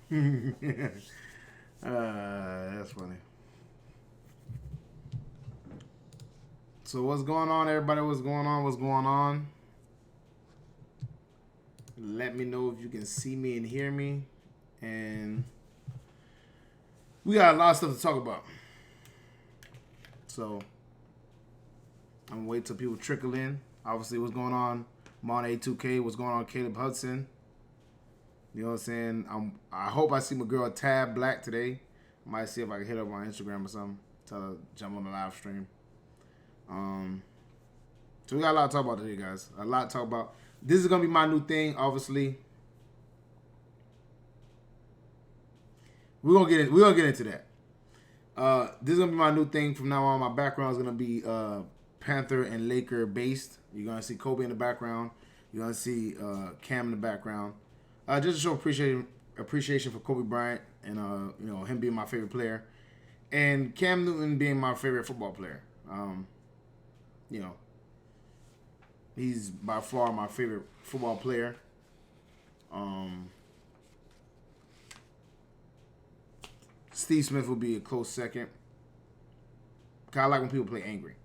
That's funny. So what's going on, everybody? What's going on? What's going on? Let me know if you can see me and hear me. And we got a lot of stuff to talk about. So I'm gonna wait till people trickle in. Obviously, what's going on? I'm on A2K. What's going on, Caleb Hudson? You know what I'm saying? I hope I see my girl Tab Black today. Might see if I can hit her on Instagram or something. Tell her to jump on the live stream. So we got a lot to talk about today, guys. A lot to talk about. This is gonna be my new thing, obviously. We're gonna get into that. This is gonna be my new thing from now on. My background is gonna be Panther and Laker based. You're gonna see Kobe in the background. You're gonna see Cam in the background. Just to show appreciation for Kobe Bryant and him being my favorite player, and Cam Newton being my favorite football player. He's by far my favorite football player. Steve Smith would be a close second. I like when people play angry.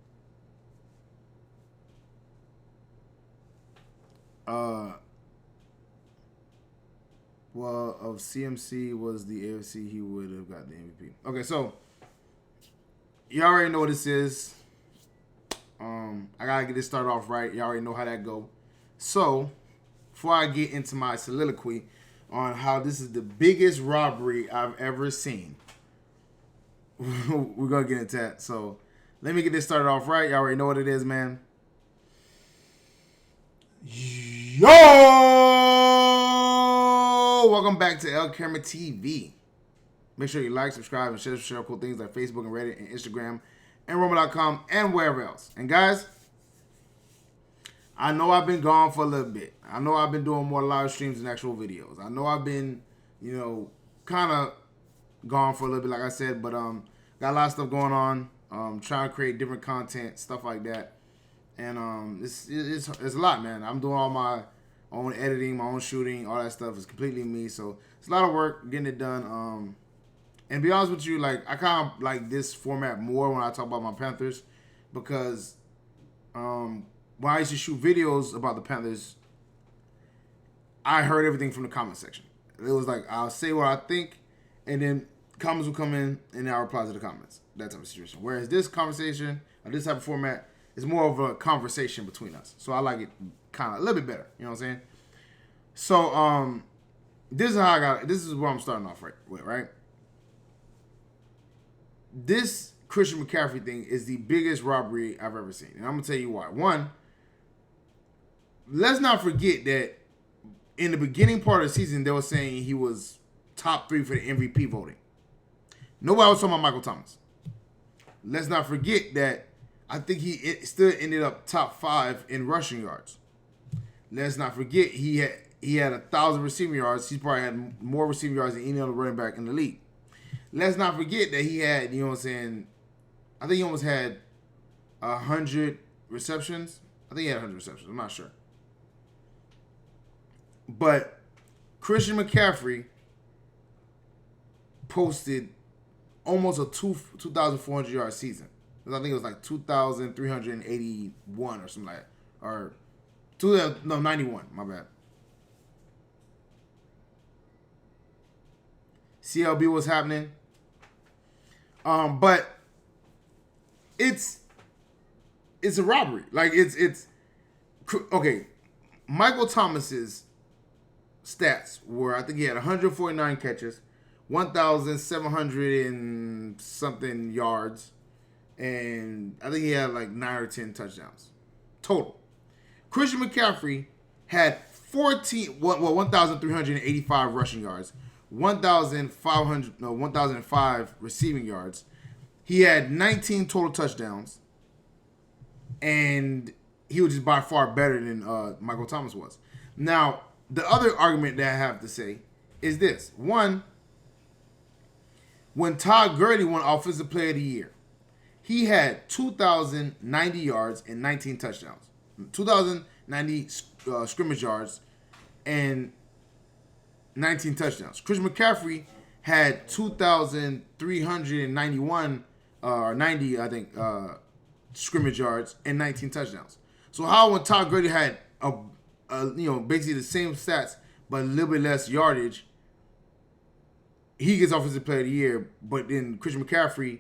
Well, of CMC was the AFC, he would have got the MVP. Okay, so you already know what this is. I gotta get this started off right. You already know how that go. So, before I get into my soliloquy on how this is the biggest robbery I've ever seen, we're gonna get into that. So, let me get this started off right. You already know what it is, man. Yo! Welcome back to LCameraTV. Make sure you like, subscribe, and share cool things like Facebook and Reddit and Instagram and Rumble.com and wherever else. And guys, I know I've been gone for a little bit. I know I've been doing more live streams than actual videos. I know I've been, kind of gone for a little bit, like I said, but got a lot of stuff going on. Trying to create different content, stuff like that. And it's a lot, man. I'm doing all my own editing, my own shooting, all that stuff is completely me. So it's a lot of work getting it done. And to be honest with you, like I kind of like this format more when I talk about my Panthers, because when I used to shoot videos about the Panthers, I heard everything from the comment section. It was like I'll say what I think, and then comments will come in, and I'll reply to the comments. That type of situation. Whereas this conversation, or this type of format, is more of a conversation between us. So I like it kind of a little bit better. You know what I'm saying? So this is how I got it. This is where I'm starting off with, right? This Christian McCaffrey thing is the biggest robbery I've ever seen. And I'm going to tell you why. One, let's not forget that in the beginning part of the season, they were saying he was top 3 for the MVP voting. Nobody was talking about Michael Thomas. Let's not forget that I think he still ended up top 5 in rushing yards. Let's not forget he had 1,000 receiving yards. He probably had more receiving yards than any other running back in the league. Let's not forget that he had, you know what I'm saying, I think he almost had 100 receptions. I think he had 100 receptions. I'm not sure. But Christian McCaffrey posted almost a 2,400 yard season. I think it was like 2,381 or something like that. Or 91, my bad. CLB was happening. But it's a robbery. Like it's okay. Michael Thomas's stats were, I think he had 149 catches, 1,700 and something yards, and I think he had like 9 or 10 touchdowns total. Christian McCaffrey had 1,385 rushing yards, 1,005 receiving yards. He had 19 total touchdowns, and he was just by far better than Michael Thomas was. Now, the other argument that I have to say is this. One, when Todd Gurley won Offensive Player of the Year, he had 2,090 yards and 19 touchdowns. 2,090 scrimmage yards, and 19 touchdowns. Christian McCaffrey had 2,391 or 90, I think, scrimmage yards and 19 touchdowns. So how when Todd Gurley had basically the same stats but a little bit less yardage, he gets Offensive Player of the Year, but then Christian McCaffrey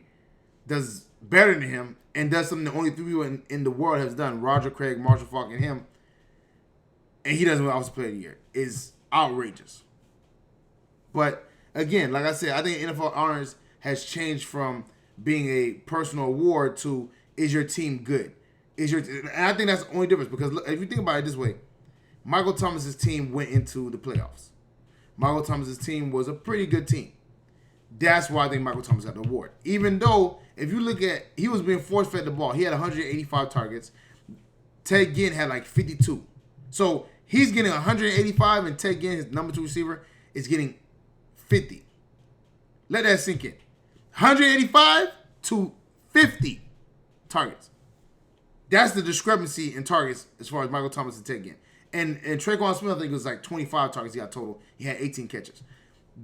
does better than him and does something that only 3 people in the world has done: Roger Craig, Marshall Faulk, and him. And he doesn't win Offensive Player of the Year. Is outrageous. But again, like I said, I think NFL Honors has changed from being a personal award to, is your team good? And I think that's the only difference, because look, if you think about it this way, Michael Thomas's team went into the playoffs. Michael Thomas's team was a pretty good team. That's why I think Michael Thomas got the award. Even though, if you look at, he was being force-fed the ball. He had 185 targets. Ted Ginn had like 52. So he's getting 185, and Ted Ginn, his number 2 receiver, is getting 50. Let that sink in. 185 to 50 targets. That's the discrepancy in targets as far as Michael Thomas and Ted Ginn. And Traquan Smith, I think it was like 25 targets he got total. He had 18 catches.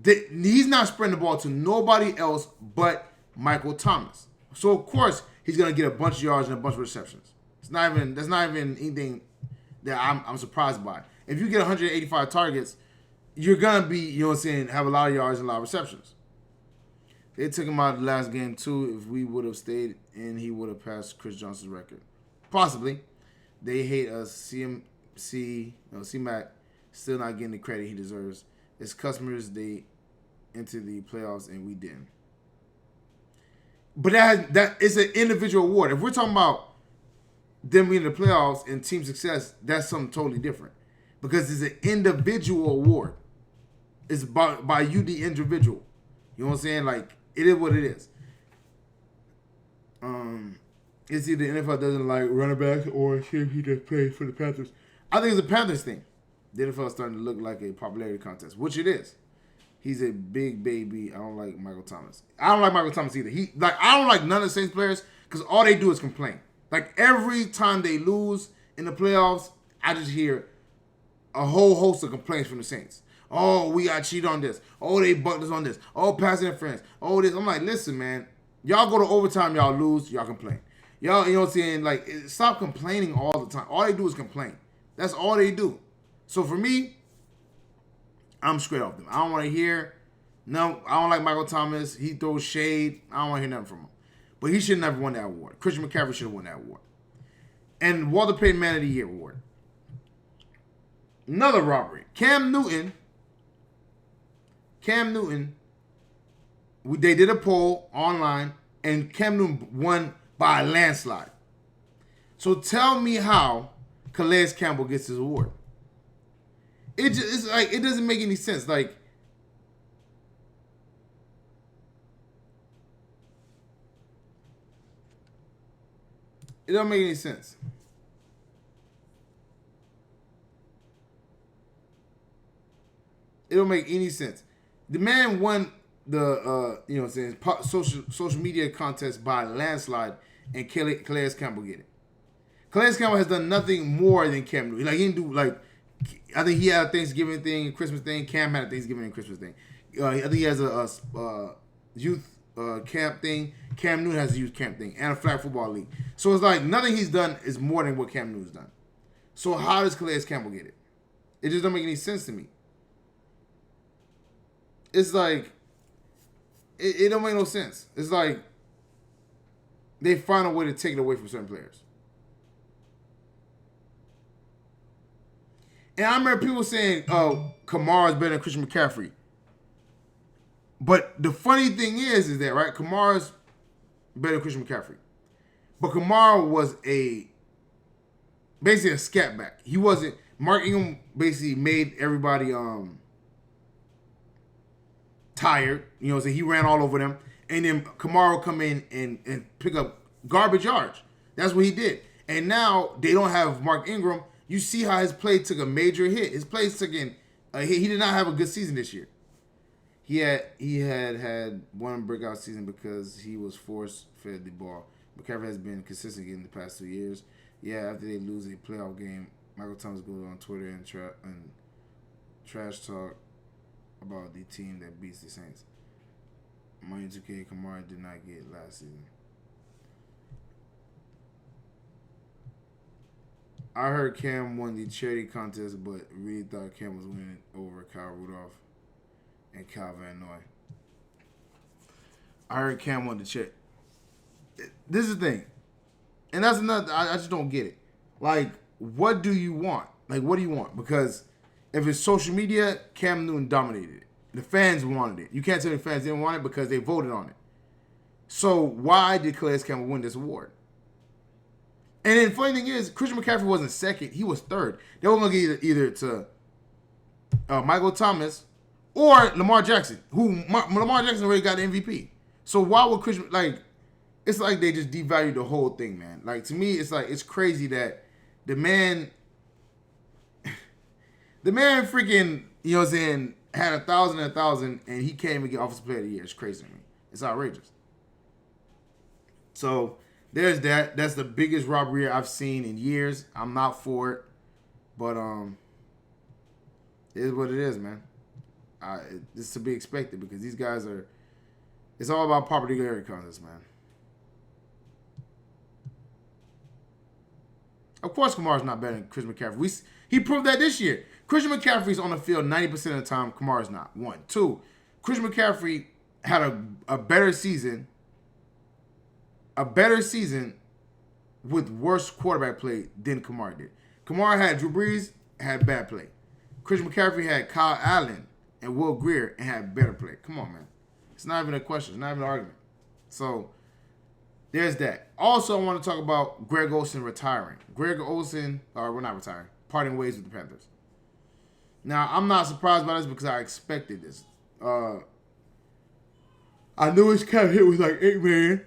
He's not spreading the ball to nobody else but Michael Thomas. So of course he's gonna get a bunch of yards and a bunch of receptions. That's not even anything that I'm surprised by. If you get 185 targets, you're gonna be, you know what I'm saying, have a lot of yards and a lot of receptions. They took him out of the last game too. If we would have stayed in, he would have passed Chris Johnson's record. Possibly. They hate us. C-Mac still not getting the credit he deserves. As customers, they entered the playoffs and we didn't. But that is an individual award. If we're talking about them being in the playoffs and team success, that's something totally different. Because it's an individual award. It's by you, the individual. You know what I'm saying? Like, it is what it is. It's either the NFL doesn't like running backs or he just plays for the Panthers. I think it's a Panthers thing. The NFL is starting to look like a popularity contest, which it is. He's a big baby. I don't like Michael Thomas. I don't like Michael Thomas either. I don't like none of the Saints players because all they do is complain. Like, every time they lose in the playoffs, I just hear a whole host of complaints from the Saints. Oh, we got cheated on this. Oh, they bucked us on this. Oh, pass interference. Oh, this. I'm like, listen, man. Y'all go to overtime, y'all lose, y'all complain. Y'all, you know what I'm saying? Like, stop complaining all the time. All they do is complain. That's all they do. So for me, I'm straight off them. I don't want to hear. No, I don't like Michael Thomas. He throws shade. I don't want to hear nothing from him. But he should have never won that award. Christian McCaffrey should have won that award. And Walter Payton Man of the Year award. Another robbery. Cam Newton. They did a poll online, and Cam Newton won by a landslide. So tell me how Calais Campbell gets his award. It's like, it doesn't make any sense. Like, it don't make any sense. It don't make any sense. The man won the you know what I'm saying, social media contest by a landslide, and Calais Campbell get it. Calais Campbell has done nothing more than Cam Newton. Like, he didn't do, like, I think he had a Thanksgiving thing, Christmas thing. Cam had a Thanksgiving and Christmas thing. I think he has a youth camp thing. Cam Newton has a youth camp thing and a flag football league. So it's like nothing he's done is more than what Cam Newton's done. So how does Calais Campbell get it? It just don't make any sense to me. It's like, it don't make no sense. It's like they find a way to take it away from certain players. And I remember people saying, oh, Kamara's better than Christian McCaffrey. But the funny thing is that, right, Kamara's better than Christian McCaffrey. But Kamara was basically a scat back. He wasn't, Mark Ingram basically made everybody tired. You know, so he ran all over them. And then Kamara would come in and pick up garbage yards. That's what he did. And now they don't have Mark Ingram. You see how his play took a major hit. His play took a hit. He did not have a good season this year. He had one breakout season because he was force-fed the ball. McCaffrey has been consistent in the past 2 years. Yeah, after they lose a playoff game, Michael Thomas goes on Twitter and trash talk about the team that beats the Saints. Money 2K Kamara did not get last season. I heard Cam won the charity contest, but really thought Cam was winning over Kyle Rudolph and Kyle Van Noy. I heard Cam won the charity. This is the thing. And that's another, I just don't get it. Like, what do you want? Like, what do you want? Because if it's social media, Cam Newton dominated it. The fans wanted it. You can't tell the fans didn't want it because they voted on it. So why did Calais Campbell win this award? And then the funny thing is, Christian McCaffrey wasn't second. He was third. They were going to give either to Michael Thomas or Lamar Jackson, who Lamar Jackson already got the MVP. So why would Christian, like, it's like they just devalued the whole thing, man. Like, to me, it's like, it's crazy that the man freaking, you know what I'm saying, had 1,000, and he can't even get Offensive Player of the Year. It's crazy to me. It's outrageous. So there's that. That's the biggest robbery I've seen in years. I'm not for it, but it is what it is, man. It's to be expected because these guys are. It's all about popularity contests, man. Of course, Kamara's not better than Christian McCaffrey. He proved that this year. Christian McCaffrey's on the field 90% of the time. Kamara's not. 1. 2. Christian McCaffrey had a better season. A better season with worse quarterback play than Kamara did. Kamara had Drew Brees, had bad play. Christian McCaffrey had Kyle Allen and Will Grier and had better play. Come on, man. It's not even a question. It's not even an argument. So there's that. Also, I want to talk about Greg Olsen retiring. Greg Olsen, or we're not retiring, parting ways with the Panthers. Now, I'm not surprised by this because I expected this. I knew his cap hit was like $8 million.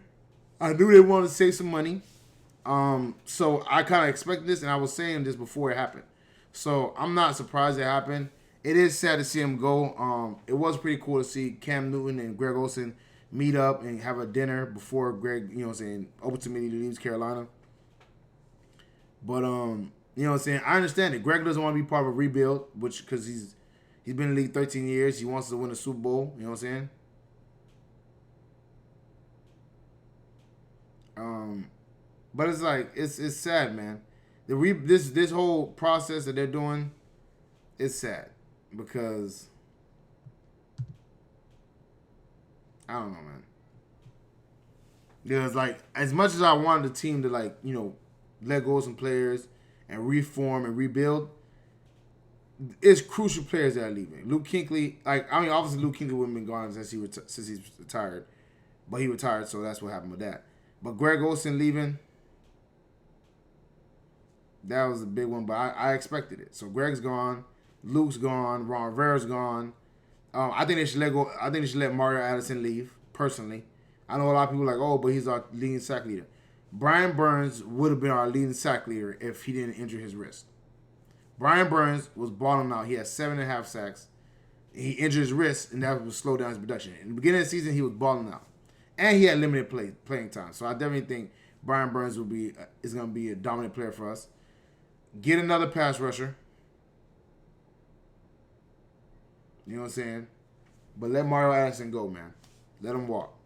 I knew they wanted to save some money. So I kind of expected this, and I was saying this before it happened. So I'm not surprised it happened. It is sad to see him go. It was pretty cool to see Cam Newton and Greg Olsen meet up and have a dinner before Greg, you know what I'm saying, ultimately leaves Carolina. But, you know what I'm saying, I understand it. Greg doesn't want to be part of a rebuild, which, because he's been in the league 13 years. He wants to win a Super Bowl, you know what I'm saying? But it's like, it's sad, man. This whole process that they're doing is sad because I don't know, man. Because, like, as much as I wanted the team to, like, you know, let go of some players and reform and rebuild, it's crucial players that are leaving. Luke Kuechly, like, I mean, obviously Luke Kuechly wouldn't been gone since he's retired, but he retired, so that's what happened with that. But Greg Olsen leaving, that was a big one, but I expected it. So Greg's gone, Luke's gone, Ron Rivera's gone. I think they should let go. I think they should let Mario Addison leave. Personally, I know a lot of people are like, oh, but he's our leading sack leader. Brian Burns would have been our leading sack leader if he didn't injure his wrist. Brian Burns was balling out. He had 7.5 sacks. He injured his wrist, and that would slow down his production. In the beginning of the season, he was balling out, and he had limited playing time. So I definitely think Brian Burns is going to be a dominant player for us. Get another pass rusher. You know what I'm saying? But let Mario Addison go, man. Let him walk.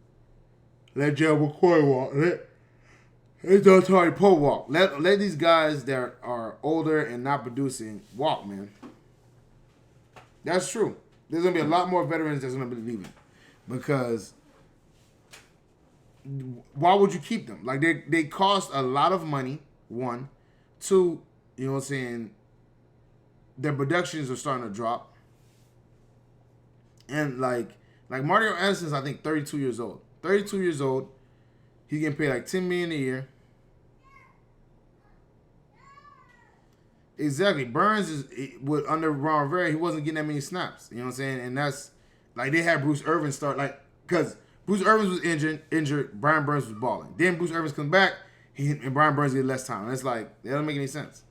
Let Gerald McCoy walk. Let Dontari Poe walk. Let these guys that are older and not producing walk, man. That's true. There's going to be a lot more veterans that's going to be leaving. Because why would you keep them? Like, they cost a lot of money, 1. 2, you know what I'm saying, their productions are starting to drop. And, like Mario Addison's, I think, 32 years old. 32 years old. He's getting paid like $10 million a year. Exactly. Burns under Ron Rivera, he wasn't getting that many snaps. You know what I'm saying? And that's, like, they had Bruce Irvin start, like, because Bruce Irvin was injured. Brian Burns was balling. Then Bruce Irvin comes back, and Brian Burns get less time. And it's like, that doesn't make any sense.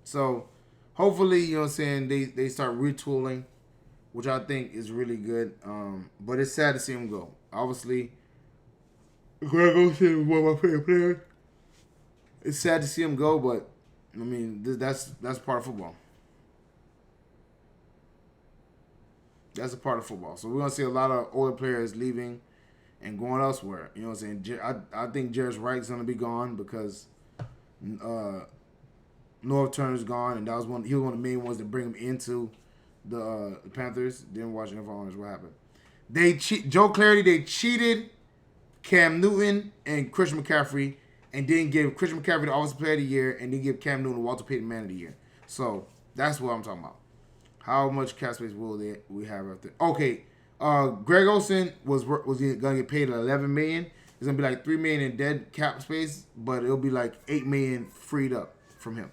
So, hopefully, you know what I'm saying, they start retooling, which I think is really good. But it's sad to see him go. Obviously, Greg Olsen is one of my favorite players. It's sad to see him go, but, I mean, that's part of football. That's a part of football. So we're gonna see a lot of older players leaving and going elsewhere. You know what I'm saying? I think Jarvis Wright's gonna be gone because North Turner's gone, and he was one of the main ones to bring him into the Panthers. Didn't watch NFL Owners. What happened? Joe Clarity. They cheated Cam Newton and Christian McCaffrey, and didn't give Christian McCaffrey the Offensive Player of the Year, and didn't give Cam Newton the Walter Payton Man of the Year. So that's what I'm talking about. How much cap space will we have after? Okay, Greg Olsen was gonna get paid $11 million. It's gonna be like $3 million in dead cap space, but it'll be like $8 million freed up from him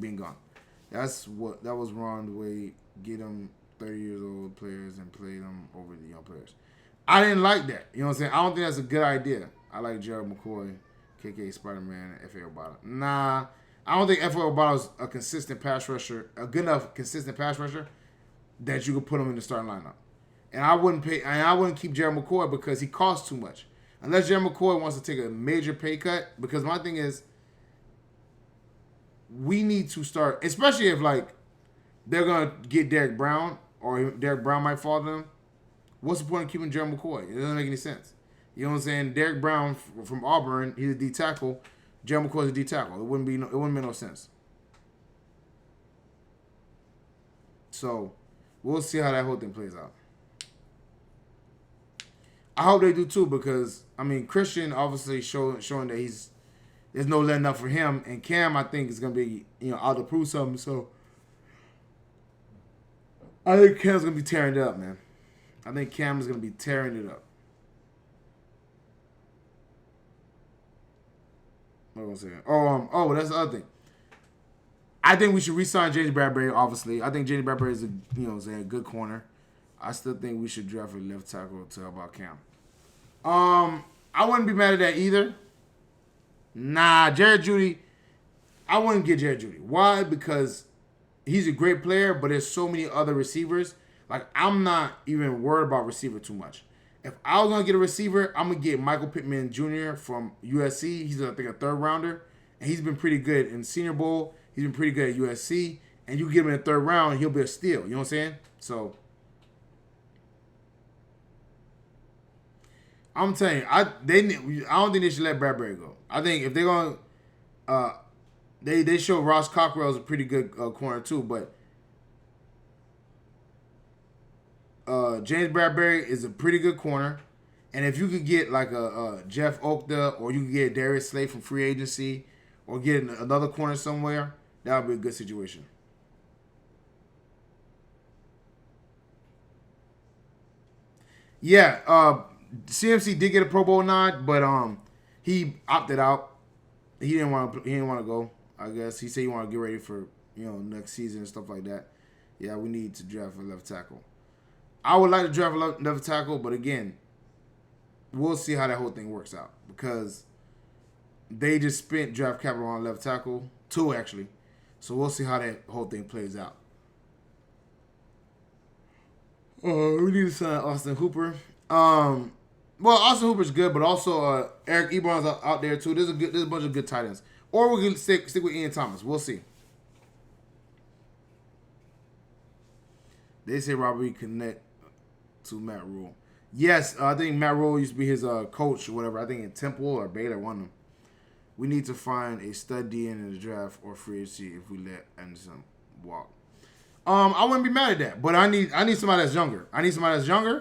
being gone. That was wrong the way get them 30 years old players and play them over the young players. I didn't like that. You know what I'm saying? I don't think that's a good idea. I like Gerald McCoy, KK Spider-Man, and F.A. Obata. Nah, I don't think F.A. Obata is a consistent pass rusher, a good enough consistent pass rusher that you could put him in the starting lineup. And I wouldn't keep Gerald McCoy because he costs too much. Unless Gerald McCoy wants to take a major pay cut, because my thing is, we need to start, especially if like they're gonna get Derek Brown or Derek Brown might fall to them. What's the point of keeping Gerald McCoy? It doesn't make any sense. You know what I'm saying? Derek Brown from Auburn, he's a D tackle. Gerald McCoy's a D tackle. It wouldn't make no sense. So we'll see how that whole thing plays out. I hope they do too, because I mean Christian obviously showing that there's no letting up for him, and Cam I think is gonna be out to prove something. So I think Cam's gonna be tearing it up, man. I think Cam is gonna be tearing it up. What was I saying? Oh, that's the other thing. I think we should re-sign James Bradbury. Obviously, I think James Bradbury is a good corner. I still think we should draft a left tackle to help out Cam. I wouldn't be mad at that either. Nah, Jared Jeudy, I wouldn't get Jared Jeudy. Why? Because he's a great player, but there's so many other receivers. Like, I'm not even worried about receiver too much. If I was going to get a receiver, I'm going to get Michael Pittman Jr. from USC. He's, I think, a third rounder. And he's been pretty good in Senior Bowl. He's been pretty good at USC. And you give him in the third round, he'll be a steal. You know what I'm saying? So, I'm telling you, I don't think they should let Bradbury go. I think if they're going to, they show Ross Cockrell is a pretty good corner too, but James Bradbury is a pretty good corner. And if you could get like a Jeff Okda, or you could get Darius Slay from free agency, or get another corner somewhere, that would be a good situation. Yeah, CMC did get a Pro Bowl nod, but he opted out. He didn't want to go. I guess he said he wanted to get ready for next season and stuff like that. Yeah, we need to draft a left tackle. I would like to draft a left tackle, but again, we'll see how that whole thing works out, because they just spent draft capital on left tackle, 2 actually. So we'll see how that whole thing plays out. We need to sign Austin Hooper. Well, Austin Hooper's good, but also Eric Ebron's out there too. There's a bunch of good tight ends. Or we can stick with Ian Thomas. We'll see. They say Robert connect to Matt Rule. Yes, I think Matt Rule used to be his coach or whatever. I think in Temple or Baylor, one of them. We need to find a stud DN in the draft or free agency if we let Anderson walk. I wouldn't be mad at that, but I need somebody that's younger. I need somebody that's going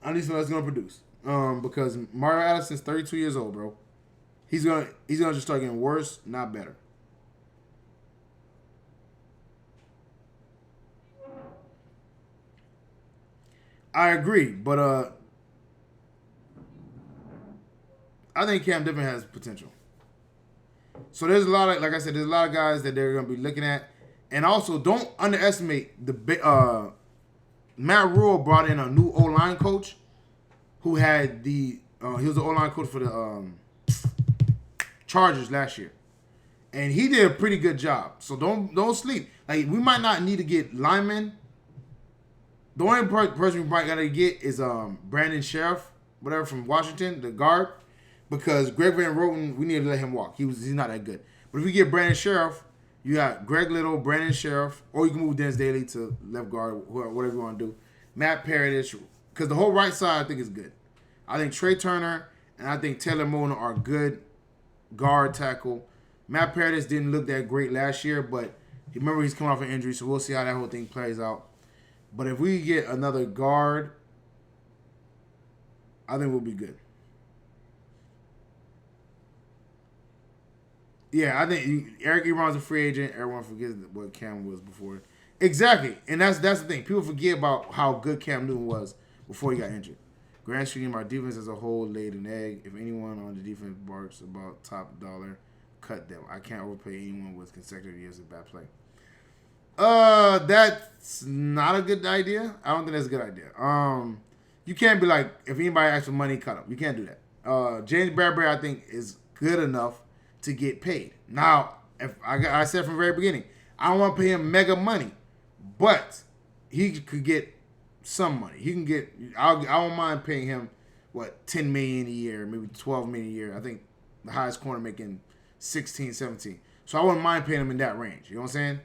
to produce. Because Mario Addison's 32 years old, bro. He's gonna just start getting worse, not better. I agree, but I think Cam Newton has potential. So there's a lot of, like I said, there's a lot of guys that they're gonna be looking at, and also don't underestimate the Matt Rule brought in a new O-line coach who had he was the O-line coach for the Chargers last year, and he did a pretty good job. So don't sleep. Like, we might not need to get linemen. The only person we might gotta get is Brandon Sheriff, whatever, from Washington, the guard, because Greg Van Roten, we need to let him walk. He's not that good. But if we get Brandon Sheriff, you got Greg Little, Brandon Sheriff, or you can move Dennis Daly to left guard, whatever you want to do. Matt Paradis, because the whole right side I think is good. I think Trey Turner and I think Taylor Mona are good guard tackle. Matt Paradis didn't look that great last year, but remember he's coming off an injury, so we'll see how that whole thing plays out. But if we get another guard, I think we'll be good. Yeah, I think Eric Ebron's a free agent. Everyone forgets what Cam was before. Exactly, and that's the thing. People forget about how good Cam Newton was before he got injured. Grand Stream, our defense as a whole laid an egg. If anyone on the defense barks about top dollar, cut them. I can't overpay anyone with consecutive years of bad play. That's not a good idea. I don't think that's a good idea. You can't be like, if anybody asks for money, cut them. You can't do that. James Bradbury, I think, is good enough to get paid. Now, if I said from the very beginning, I don't want to pay him mega money, but he could get some money. He can get. I don't mind paying him $10 million a year, maybe $12 million a year. I think the highest corner making 16, 17. So I wouldn't mind paying him in that range. You know what I'm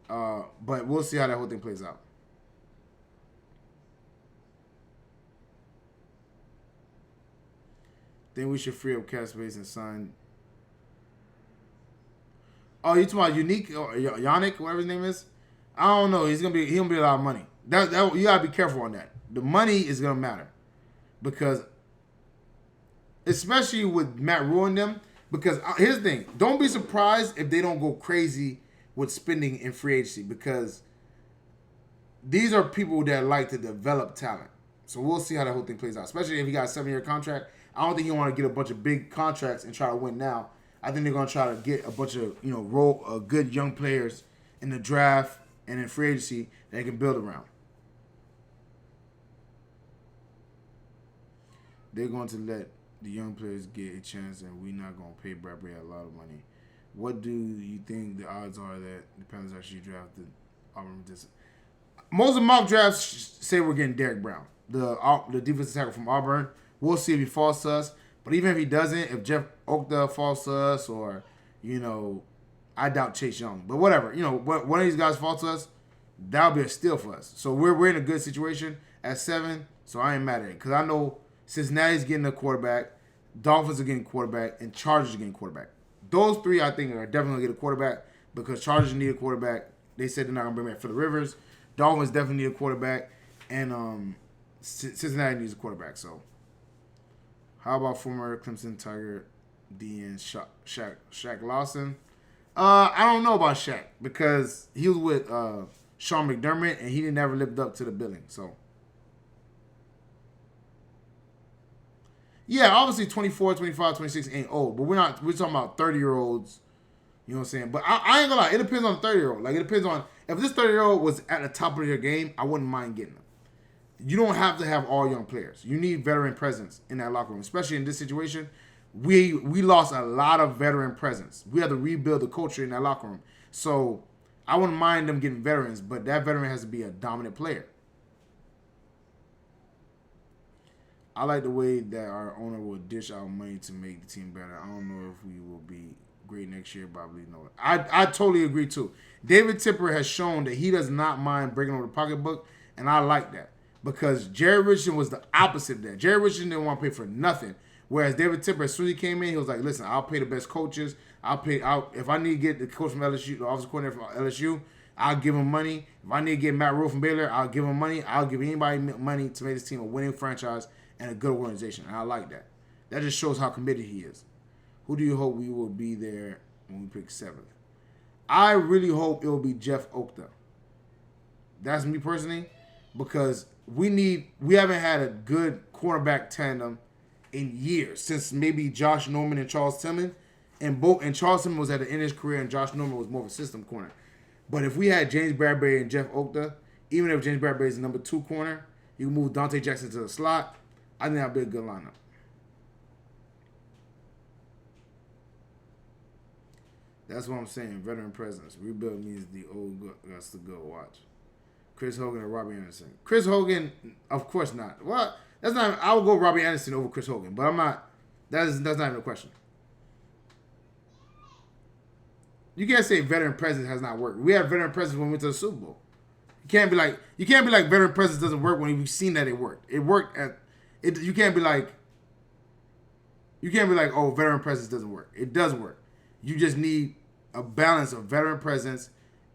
saying? But we'll see how that whole thing plays out. Then we should free up cap space and sign. Oh, you talking about Unique or Yannick, whatever his name is? I don't know. He's gonna be a lot of money. That you gotta be careful on that. The money is gonna matter because, especially with Matt Rule and them. Because here's the thing: don't be surprised if they don't go crazy with spending in free agency because these are people that like to develop talent. So we'll see how that whole thing plays out. Especially if he got a 7-year contract. I don't think he want to get a bunch of big contracts and try to win now. I think they're going to try to get a bunch of, good young players in the draft and in free agency that they can build around. They're going to let the young players get a chance, and we're not going to pay Bradbury a lot of money. What do you think the odds are that the Panthers actually drafted Auburn? Most of the mock drafts say we're getting Derek Brown, the defensive tackle from Auburn. We'll see if he falls to us. But even if he doesn't, if Jeff Okta falls to us or, I doubt Chase Young. But whatever, one of these guys falls to us, that'll be a steal for us. So we're in a good situation at 7, so I ain't mad at it. Because I know Cincinnati's getting a quarterback, Dolphins are getting quarterback, and Chargers are getting quarterback. Those 3, I think, are definitely going to get a quarterback because Chargers need a quarterback. They said they're not going to bring back Phillip Rivers. Dolphins definitely need a quarterback. And Cincinnati needs a quarterback. So how about former Clemson Tiger DN Shaq Lawson? I don't know about Shaq because he was with Sean McDermott and he didn't ever lived up to the billing. So yeah, obviously 24, 25, 26 ain't old, but we're talking about 30-year-olds. You know what I'm saying? But I ain't gonna lie, it depends on the 30-year-old. Like, it depends on, if this 30-year-old was at the top of their game, I wouldn't mind getting them. You don't have to have all young players. You need veteran presence in that locker room, especially in this situation. We lost a lot of veteran presence. We had to rebuild the culture in that locker room. So I wouldn't mind them getting veterans, but that veteran has to be a dominant player. I like the way that our owner will dish out money to make the team better. I don't know if we will be great next year, but I believe no. I totally agree too. David Tipper has shown that he does not mind breaking over the pocketbook, and I like that because Jerry Richardson was the opposite of that. Jerry Richardson didn't want to pay for nothing, whereas David Tipper, as soon as he came in, he was like, "Listen, I'll pay the best coaches. If I need to get the coach from LSU, the offensive coordinator from LSU, I'll give him money. If I need to get Matt Rule from Baylor, I'll give him money. I'll give anybody money to make this team a winning franchise and a good organization." And I like that. That just shows how committed he is. Who do you hope we will be there when we pick 7th? I really hope it will be Jeff Okta. That's me personally, because we haven't had a good cornerback tandem in years, since maybe Josh Norman and Charles Tillman. And Charles Tillman was at the end of his career, and Josh Norman was more of a system corner. But if we had James Bradbury and Jeff Okta, even if James Bradbury is the number 2 corner, you can move Dante Jackson to the slot. I think that'd be a good lineup. That's what I'm saying. Veteran presence. Rebuild means the old guys to go watch. Chris Hogan or Robbie Anderson. Chris Hogan, of course not. Well, that's not. I would go Robbie Anderson over Chris Hogan, but I'm not. That's not even a question. You can't say veteran presence has not worked. We had veteran presence when we went to the Super Bowl. You can't be like veteran presence doesn't work when we've seen that it worked. It worked at it. You can't be like oh, veteran presence doesn't work. It does work. You just need a balance of veteran presence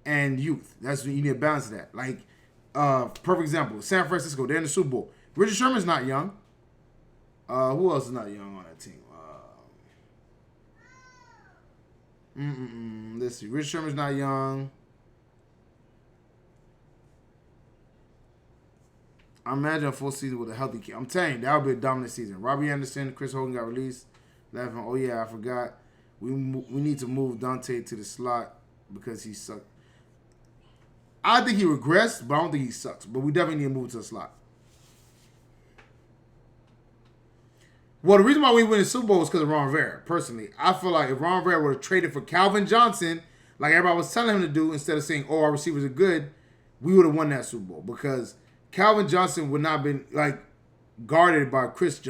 and youth. That's what you need a balance of that. Like perfect example, San Francisco, they're in the Super Bowl. Richard Sherman's not young. Who else is not young on that team? Let's see. Richard Sherman's not young. I imagine a full season with a healthy kid. I'm telling you, that would be a dominant season. Robbie Anderson, Chris Hogan got released. Laughing, oh yeah, I forgot. We need to move Dante to the slot because he sucked. I think he regressed, but I don't think he sucks. But we definitely need to move to the slot. Well, the reason why we win the Super Bowl is because of Ron Rivera. Personally, I feel like if Ron Rivera would have traded for Calvin Johnson, like everybody was telling him to do, instead of saying, "Oh, our receivers are good," we would have won that Super Bowl because Calvin Johnson would not have been like guarded by Chris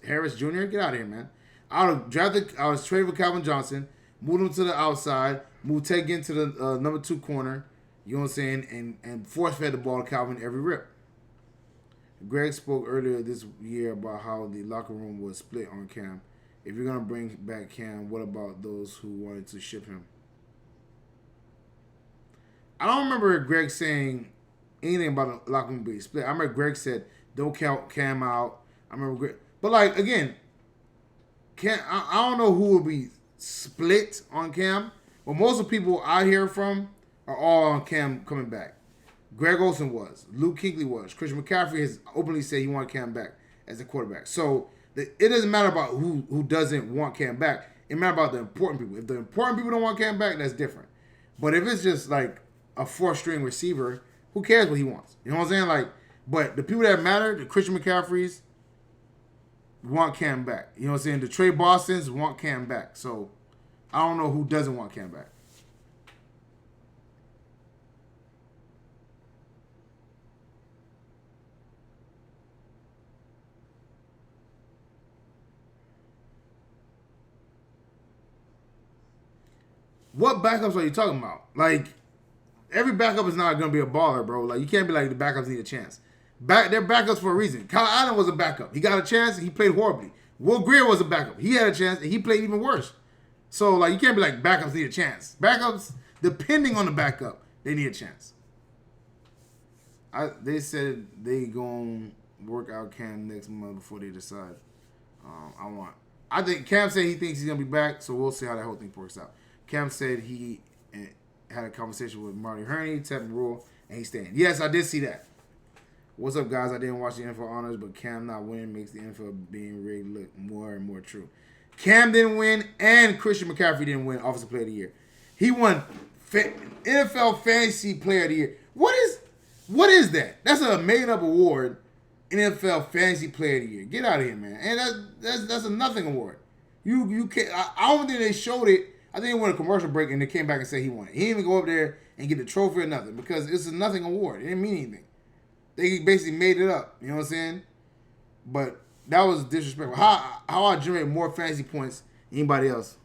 Harris Jr. Get out of here, man. I would traded for Calvin Johnson, moved him to the outside, moved Ted Ginn to the number 2 corner. You know what I'm saying? And force fed the ball to Calvin every rip. Greg spoke earlier this year about how the locker room was split on Cam. If you're gonna bring back Cam, what about those who wanted to ship him? I don't remember Greg saying anything about the locker room being split. I remember Greg said, "Don't count Cam out." I remember Greg, but like again, Cam. I don't know who will be split on Cam, but most of the people I hear from are all on Cam coming back. Greg Olsen was. Luke Kuechly was. Christian McCaffrey has openly said he wanted Cam back as a quarterback. So it doesn't matter about who doesn't want Cam back. It matters about the important people. If the important people don't want Cam back, that's different. But if it's just like a 4th-string receiver, who cares what he wants? You know what I'm saying? Like, but the people that matter, the Christian McCaffreys, want Cam back. You know what I'm saying? The Trey Bostons want Cam back. So I don't know who doesn't want Cam back. What backups are you talking about? Like, every backup is not going to be a baller, bro. Like, you can't be like, the backups need a chance. They're backups for a reason. Kyle Allen was a backup. He got a chance, and he played horribly. Will Greer was a backup. He had a chance, and he played even worse. So, like, you can't be like, backups need a chance. Backups, depending on the backup, they need a chance. They said they going to work out Cam next month before they decide. I think Cam said he thinks he's going to be back, so we'll see how that whole thing works out. Cam said he had a conversation with Marty Herney, Tevin Rule, and he's staying. Yes, I did see that. What's up, guys? I didn't watch the NFL honors, but Cam not winning makes the NFL being rigged look more and more true. Cam didn't win, and Christian McCaffrey didn't win Offensive Player of the Year. He won NFL Fantasy Player of the Year. What is that? That's a made-up award, NFL Fantasy Player of the Year. Get out of here, man. And that's a nothing award. You can't. I don't think they showed it. I think he went a commercial break and they came back and said he won it. He didn't even go up there and get the trophy or nothing because it's a nothing award. It didn't mean anything. They basically made it up. You know what I'm saying? But that was disrespectful. How I generate more fantasy points than anybody else?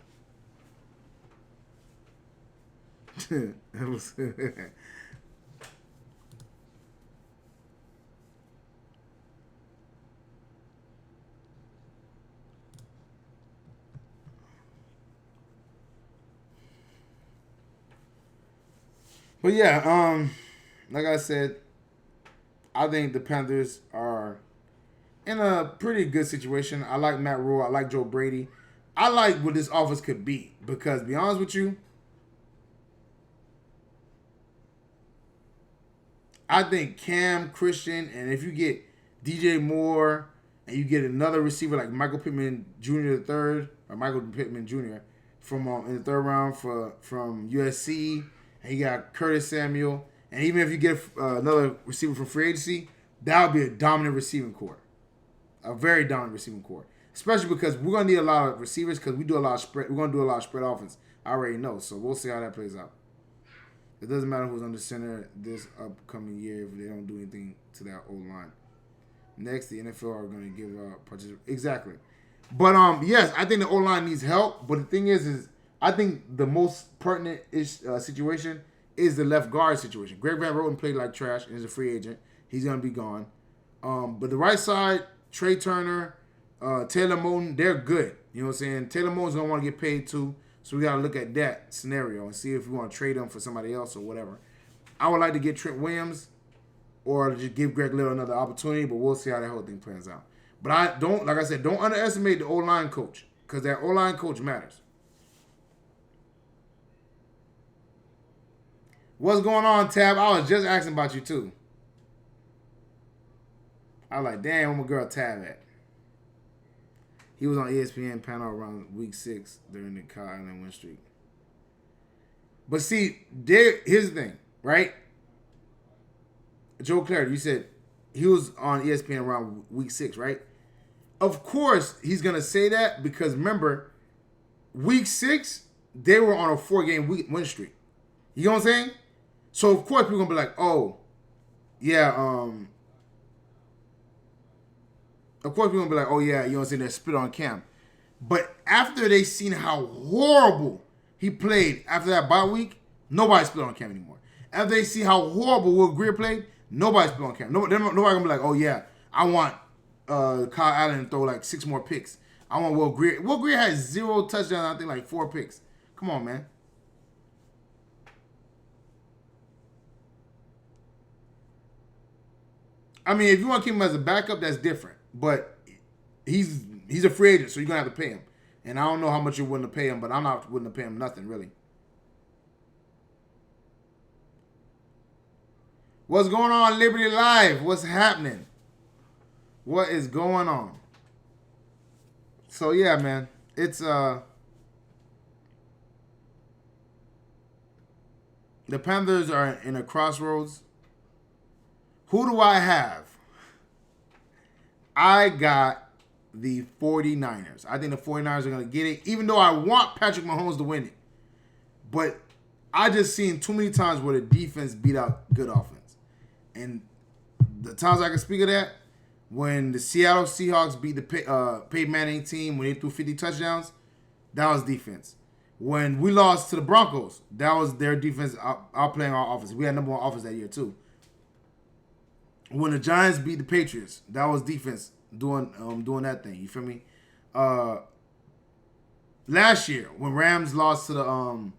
But yeah, like I said, I think the Panthers are in a pretty good situation. I like Matt Rule. I like Joe Brady. I like what this offense could be because, to be honest with you, I think Cam, Christian, and if you get DJ Moore and you get another receiver like Michael Pittman Jr. the third or Michael Pittman Jr. from in the 3rd round from USC. And you got Curtis Samuel. And even if you get another receiver from free agency, that would be a dominant receiving core. A very dominant receiving core. Especially because we're going to need a lot of receivers because we do a lot of spread. We're going to do a lot of spread offense. I already know. So we'll see how that plays out. It doesn't matter who's under center this upcoming year if they don't do anything to that O-line. Next, the NFL are going to give participation. Exactly. But, yes, I think the O-line needs help. But the thing is I think the most pertinent situation is the left guard situation. Greg Van Roten played like trash and is a free agent. He's going to be gone. But the right side, Trey Turner, Taylor Moton, they're good. You know what I'm saying? Taylor Moton's going to want to get paid too. So we got to look at that scenario and see if we want to trade him for somebody else or whatever. I would like to get Trent Williams or just give Greg Little another opportunity, but we'll see how that whole thing plans out. But like I said, don't underestimate the O-line coach because that O-line coach matters. What's going on, Tab? I was just asking about you too. I was like, damn, where my girl Tab at? He was on ESPN panel around week 6 during the Kyle Allen win streak. But see, here's the thing, right? Joe Clarity, you said he was on ESPN around week 6, right? Of course, he's going to say that because remember, week 6, they were on a 4-game win streak. You know what I'm saying? So, of course, people are going to be like, oh, yeah, of course, people are going to be like, oh, yeah, you know what I'm saying, they're spit on Cam. But after they seen how horrible he played after that bye week, nobody spit on Cam anymore. After they see how horrible Will Grier played, nobody spit on Cam. Nobody going to be like, oh, yeah, I want Kyle Allen to throw like 6 more picks. I want Will Grier. Will Grier had 0 touchdowns, I think like 4 picks. Come on, man. I mean, if you want to keep him as a backup, that's different. But he's a free agent, so you're going to have to pay him. And I don't know how much you're willing to pay him, but I'm not willing to pay him nothing, really. What's going on, Liberty Live? What's happening? What is going on? So, yeah, man. It's, the Panthers are in a crossroads. Who do I have? I got the 49ers. I think the 49ers are going to get it, even though I want Patrick Mahomes to win it. But I just seen too many times where the defense beat out good offense. And the times I can speak of that, when the Seattle Seahawks beat the Peyton Manning team when they threw 50 touchdowns, that was defense. When we lost to the Broncos, that was their defense outplaying our offense. We had number 1 offense that year too. When the Giants beat the Patriots, that was defense doing that thing. You feel me? Last year, when Rams lost to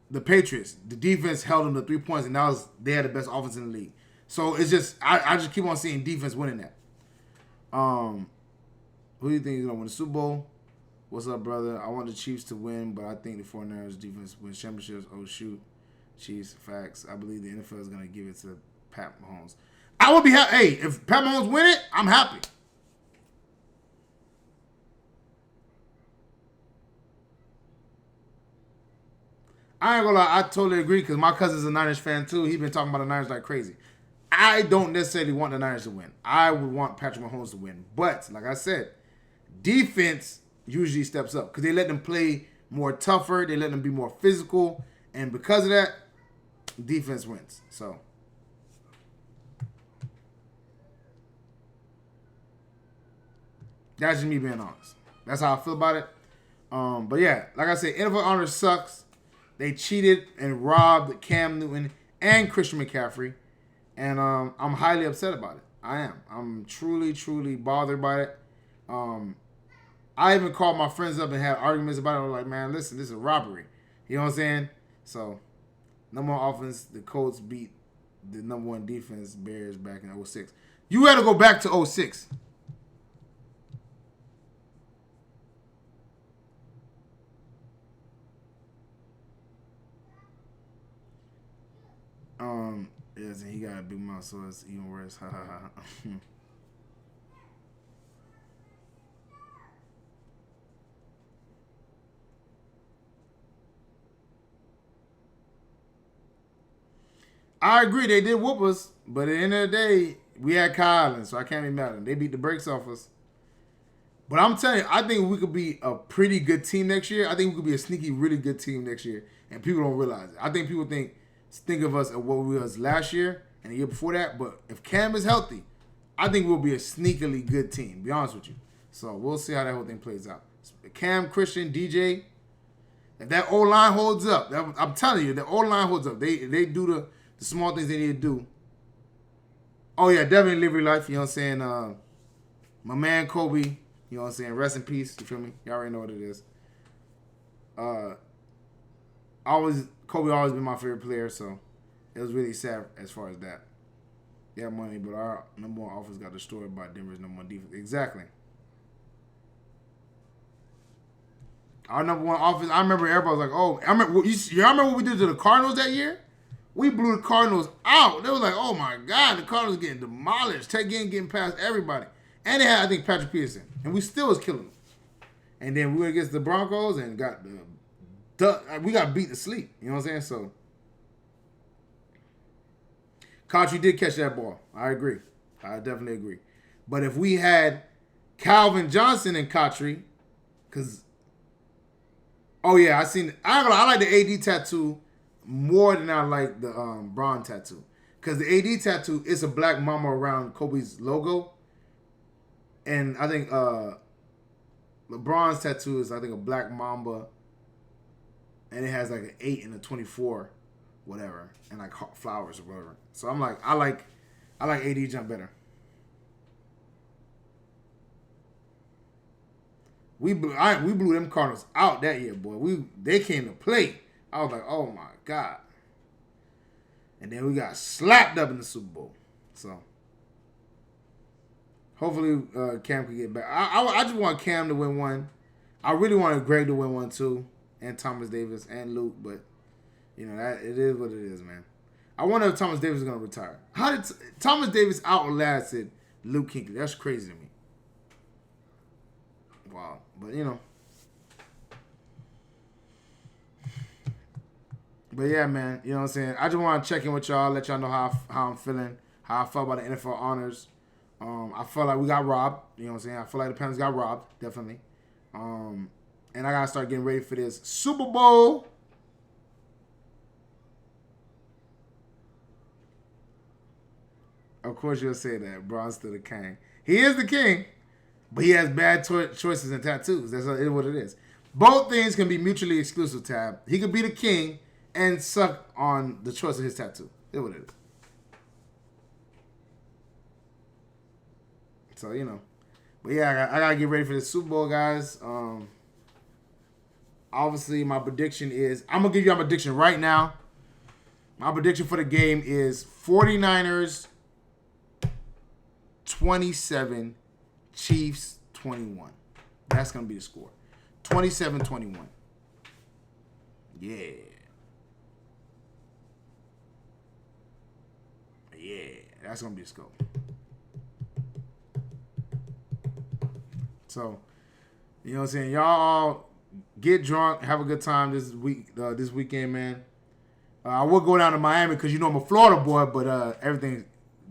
the Patriots, the defense held them to 3 points, and they had the best offense in the league. So it's just I just keep on seeing defense winning that. Who do you think is gonna win the Super Bowl? What's up, brother? I want the Chiefs to win, but I think the 49ers defense wins championships. Oh shoot, Chiefs, facts. I believe the NFL is gonna give it to Pat Mahomes. I would be happy. Hey, if Pat Mahomes win it, I'm happy. I ain't gonna lie, I totally agree because my cousin's a Niners fan too. He's been talking about the Niners like crazy. I don't necessarily want the Niners to win. I would want Patrick Mahomes to win. But, like I said, defense usually steps up because they let them play more tougher. They let them be more physical. And because of that, defense wins. So, that's just me being honest. That's how I feel about it. But yeah, like I said, NFL honors sucks. They cheated and robbed Cam Newton and Christian McCaffrey. And I'm highly upset about it. I am. I'm truly, truly bothered by it. I even called my friends up and had arguments about it. I was like, man, listen, this is a robbery. You know what I'm saying? So, number 1 offense, the Colts beat the number 1 defense, Bears, back in 2006. You had to go back to 2006. Yes, and he got a big mouth, so it's even worse. Ha ha ha. I agree, they did whoop us, but at the end of the day, we had Kyle Allen, so I can't be mad at them. They beat the brakes off us. But I'm telling you, I think we could be a pretty good team next year. I think we could be a sneaky, really good team next year, and people don't realize it. I think people think of us at what we was last year and the year before that. But if Cam is healthy, I think we'll be a sneakily good team, to be honest with you. So we'll see how that whole thing plays out. Cam, Christian, DJ, If that O-line holds up, I'm telling you, the O-line holds up. They do the small things they need to do. Oh, yeah, definitely live your life. You know what I'm saying? My man Kobe, you know what I'm saying? Rest in peace. You feel me? Y'all already know what it is. Kobe always been my favorite player, so it was really sad as far as that. They have money, but our number one offense got destroyed by Denver's number one defense. Exactly. Our number one offense, I remember everybody was like, oh, y'all remember what we did to the Cardinals that year? We blew the Cardinals out. They was like, oh my God, the Cardinals getting demolished. Getting past everybody. And they had, I think, Patrick Peterson. And we still was killing them. And then we went against the Broncos and we got beat to sleep. You know what I'm saying? So, Cotry did catch that ball. I agree. I definitely agree. But if we had Calvin Johnson and Cotry, because, oh yeah, I like the AD tattoo more than I like the Braun tattoo. Because the AD tattoo is a black mama around Kobe's logo. And I think LeBron's tattoo is, I think, a black mamba. And it has like an 8 and a 24, whatever. And like flowers or whatever. So I'm like, I like AD jump better. We blew them Cardinals out that year, boy. They came to play. I was like, oh my God. And then we got slapped up in the Super Bowl. So hopefully Cam can get back. I just want Cam to win one. I really wanted Greg to win one too, and Thomas Davis and Luke, but you know that it is what it is, man. I wonder if Thomas Davis is gonna retire. How did Thomas Davis outlasted Luke Kuechly? That's crazy to me. Wow, but you know. But yeah, man, you know what I'm saying? I just want to check in with y'all, let y'all know how I'm feeling, how I felt about the NFL honors. I felt like we got robbed, you know what I'm saying? I feel like the Panthers got robbed, definitely. And I got to start getting ready for this Super Bowl. Of course you'll say that. Braun's still the king. He is the king, but he has bad choices and tattoos. That's what it is. Both things can be mutually exclusive, Tab. He could be the king and suck on the choice of his tattoo. That's what it is. So, you know. But yeah, I gotta get ready for the Super Bowl, guys. Obviously, my prediction is... I'm going to give you my prediction right now. My prediction for the game is 49ers 27, Chiefs 21. That's going to be the score. 27-21. Yeah. Yeah, that's going to be the score. So, you know what I'm saying? Y'all get drunk, have a good time this weekend, man. I will go down to Miami because you know I'm a Florida boy, but everything's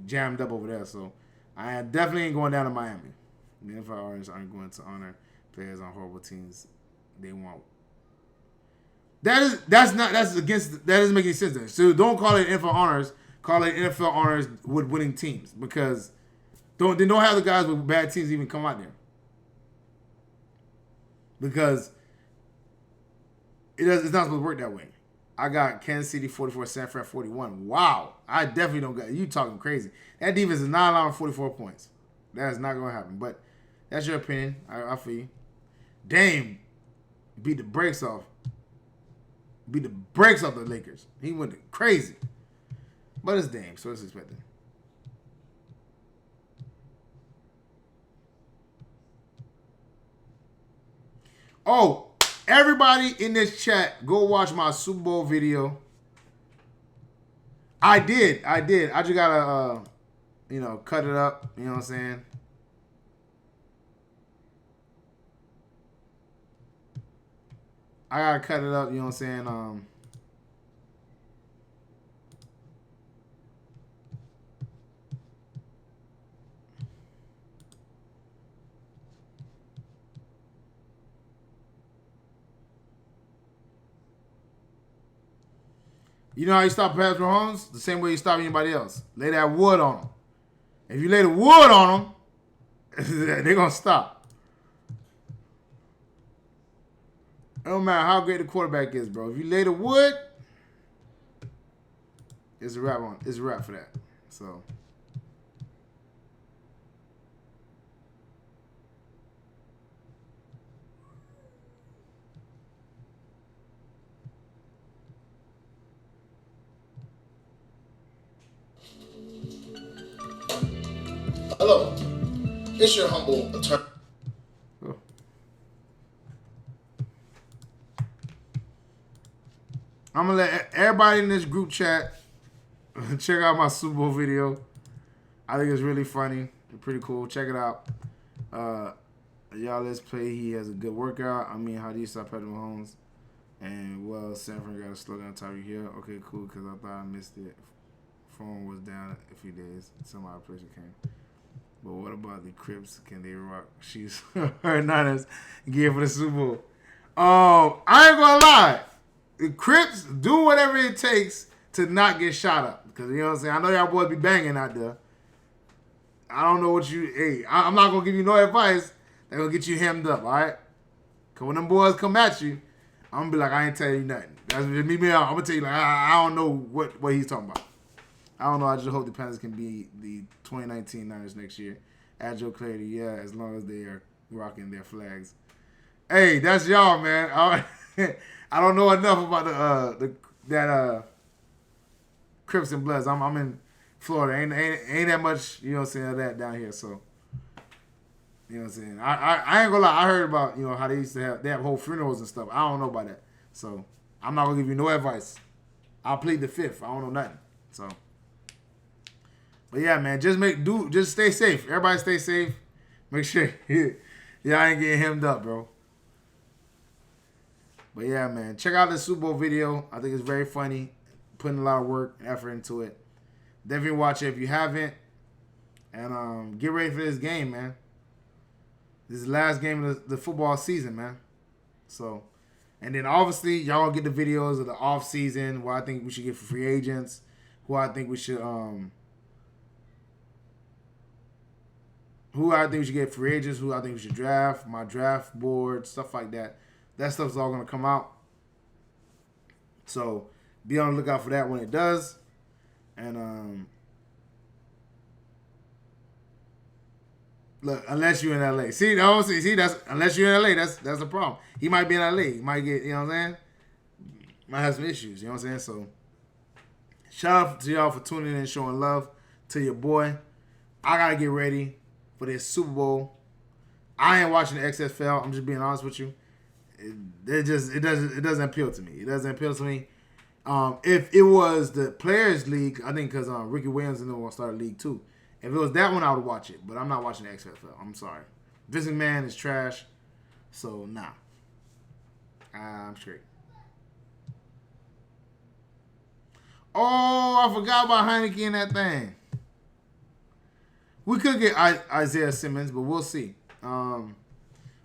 jammed up over there. So, I definitely ain't going down to Miami. The NFL Orange aren't going to honor players on horrible teams. They won't. That doesn't make any sense then. So don't call it NFL honors. Call it NFL honors with winning teams, because don't have the guys with bad teams even come out there, because it's not supposed to work that way. I got Kansas City 44, San Fran 41. Wow, I definitely don't got you talking crazy. That defense is not allowing 44 points. That is not going to happen. But that's your opinion. I feel you. Dame beat the brakes off the Lakers. He went crazy. But it's Dame, so it's expected. Oh, everybody in this chat, go watch my Super Bowl video. I did. I just gotta, cut it up. You know what I'm saying? I gotta cut it up. You know what I'm saying? You know how you stop Patrick Mahomes? The same way you stop anybody else. Lay that wood on them. If you lay the wood on them, they're going to stop. It don't matter how great the quarterback is, bro. If you lay the wood, it's a wrap on. It's a wrap for that. So. Hello, it's your humble attorney. Oh. I'm gonna let everybody in this group chat check out my Super Bowl video. I think it's really funny and pretty cool. Check it out. Y'all, let's play. He has a good workout. I mean, how do you stop Patrick Mahomes? And well, Sanford got a slow down Tyreek Hill. Okay, cool. Because I thought I missed it. Phone was down a few days. Somehow a place came. But what about the Crips? Can they rock? She's her Niners gear for the Super Bowl. I ain't gonna lie. The Crips do whatever it takes to not get shot up. Because, you know what I'm saying? I know y'all boys be banging out there. I don't know what you... Hey, I'm not going to give you no advice. They're going to get you hemmed up, all right? Because when them boys come at you, I'm going to be like, I ain't telling you nothing. That's just me. I'm going to tell you, like, I don't know what he's talking about. I don't know. I just hope the Panthers can be the 2019 Niners next year. Add Joe Clarity, yeah, as long as they are rocking their flags. Hey, that's y'all, man. I don't know enough about that Crips and Bloods. I'm in Florida. Ain't that much, you know what I'm saying, of that down here. So, you know what I'm saying. I ain't gonna lie. I heard about, you know, how they used to have whole funerals and stuff. I don't know about that. So I'm not gonna give you no advice. I'll plead the fifth. I don't know nothing. So, but yeah, man, just stay safe. Everybody stay safe. Make sure y'all ain't getting hemmed up, bro. But yeah, man, check out the Super Bowl video. I think it's very funny. Putting a lot of work and effort into it. Definitely watch it if you haven't. And get ready for this game, man. This is the last game of the football season, man. So, and then obviously y'all gonna get the videos of the off season, what I think we should get for free agents, who I think we should get free agents, who I think we should draft, my draft board, stuff like that. That stuff's all gonna come out. So be on the lookout for that when it does. And look, unless you're in LA. See that's unless you're in LA, that's the problem. He might be in LA. He might get, you know what I'm saying? Might have some issues, you know what I'm saying? So shout out to y'all for tuning in and showing love to your boy. I gotta get ready for this Super Bowl. I ain't watching the XFL. I'm just being honest with you. It doesn't appeal to me. It doesn't appeal to me. If it was the Players League, I think because Ricky Williams and them will start a league too. If it was that one, I would watch it. But I'm not watching the XFL. I'm sorry. Vince McMahon is trash. So, nah. I'm straight. Oh, I forgot about Heineke in that thing. We could get Isaiah Simmons, but we'll see.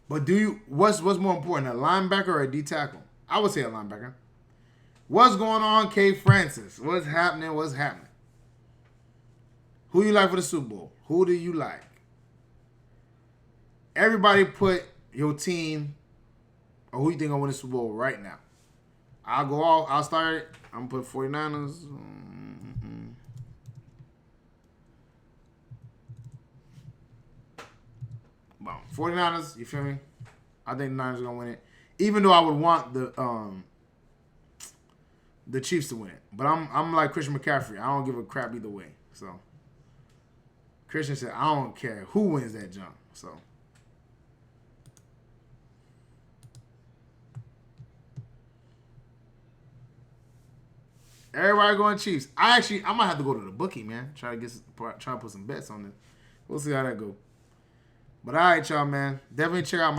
But what's more important, a linebacker or a D tackle? I would say a linebacker. What's going on, K. Francis? What's happening? Who you like for the Super Bowl? Who do you like? Everybody put your team or who you think will win the Super Bowl right now. I'll start it. I'm going to put 49ers. Boom. 49ers, you feel me? I think the Niners are going to win it. Even though I would want the Chiefs to win it. But I'm like Christian McCaffrey. I don't give a crap either way. So Christian said, I don't care who wins that jump. So everybody going Chiefs. I might have to go to the bookie, man. Try to put some bets on this. We'll see how that go. But all right, y'all, man. Definitely check out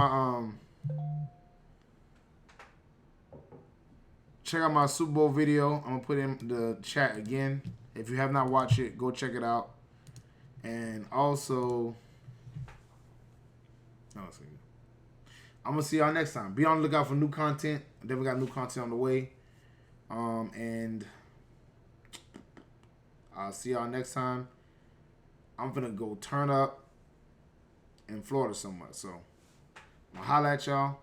my Super Bowl video. I'm gonna put in the chat again. If you have not watched it, go check it out. And also, I'm gonna see y'all next time. Be on the lookout for new content. Definitely got new content on the way. And I'll see y'all next time. I'm gonna go turn up in Florida somewhere. So I'm gonna holla at y'all.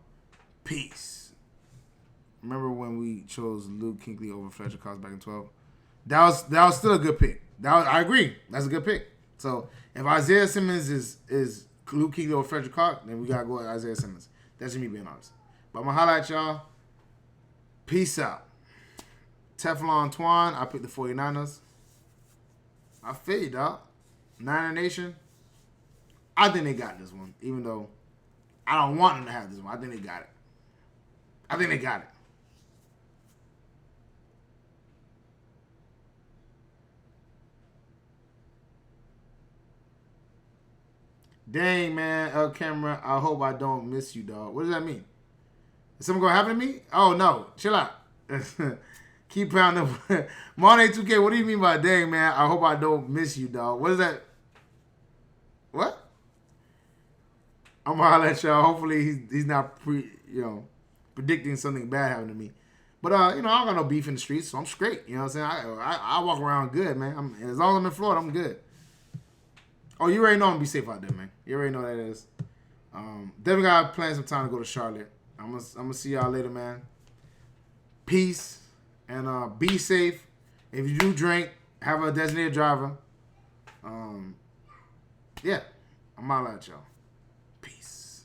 Peace. remember when we chose Luke Kuechly over Fletcher Cox back in 12? That was still a good pick. I agree. That's a good pick. So if Isaiah Simmons is Luke Kuechly over Fletcher Cox, then we gotta go with Isaiah Simmons. That's just me being honest. But I'm gonna highlight y'all. Peace out. Teflon Twan, I picked the 49ers. I feel you, dog. Niner Nation. I think they got this one, even though I don't want them to have this one. I think they got it. I think they got it. Dang, man, LCamera, I hope I don't miss you, dog. What does that mean? Is something going to happen to me? Oh, no. Chill out. Keep pounding. Money 2K, what do you mean by dang, man? I hope I don't miss you, dog. What is that? What? I'm going to holler at y'all. Hopefully he's not predicting something bad happening to me. But, I don't got no beef in the streets, so I'm straight. You know what I'm saying? I walk around good, man. As long as I'm in Florida, I'm good. Oh, you already know I'm going to be safe out there, man. You already know that is. Definitely got to plan some time to go to Charlotte. I'm gonna see y'all later, man. Peace. And be safe. If you do drink, have a designated driver. Yeah. I'm out at y'all. Peace.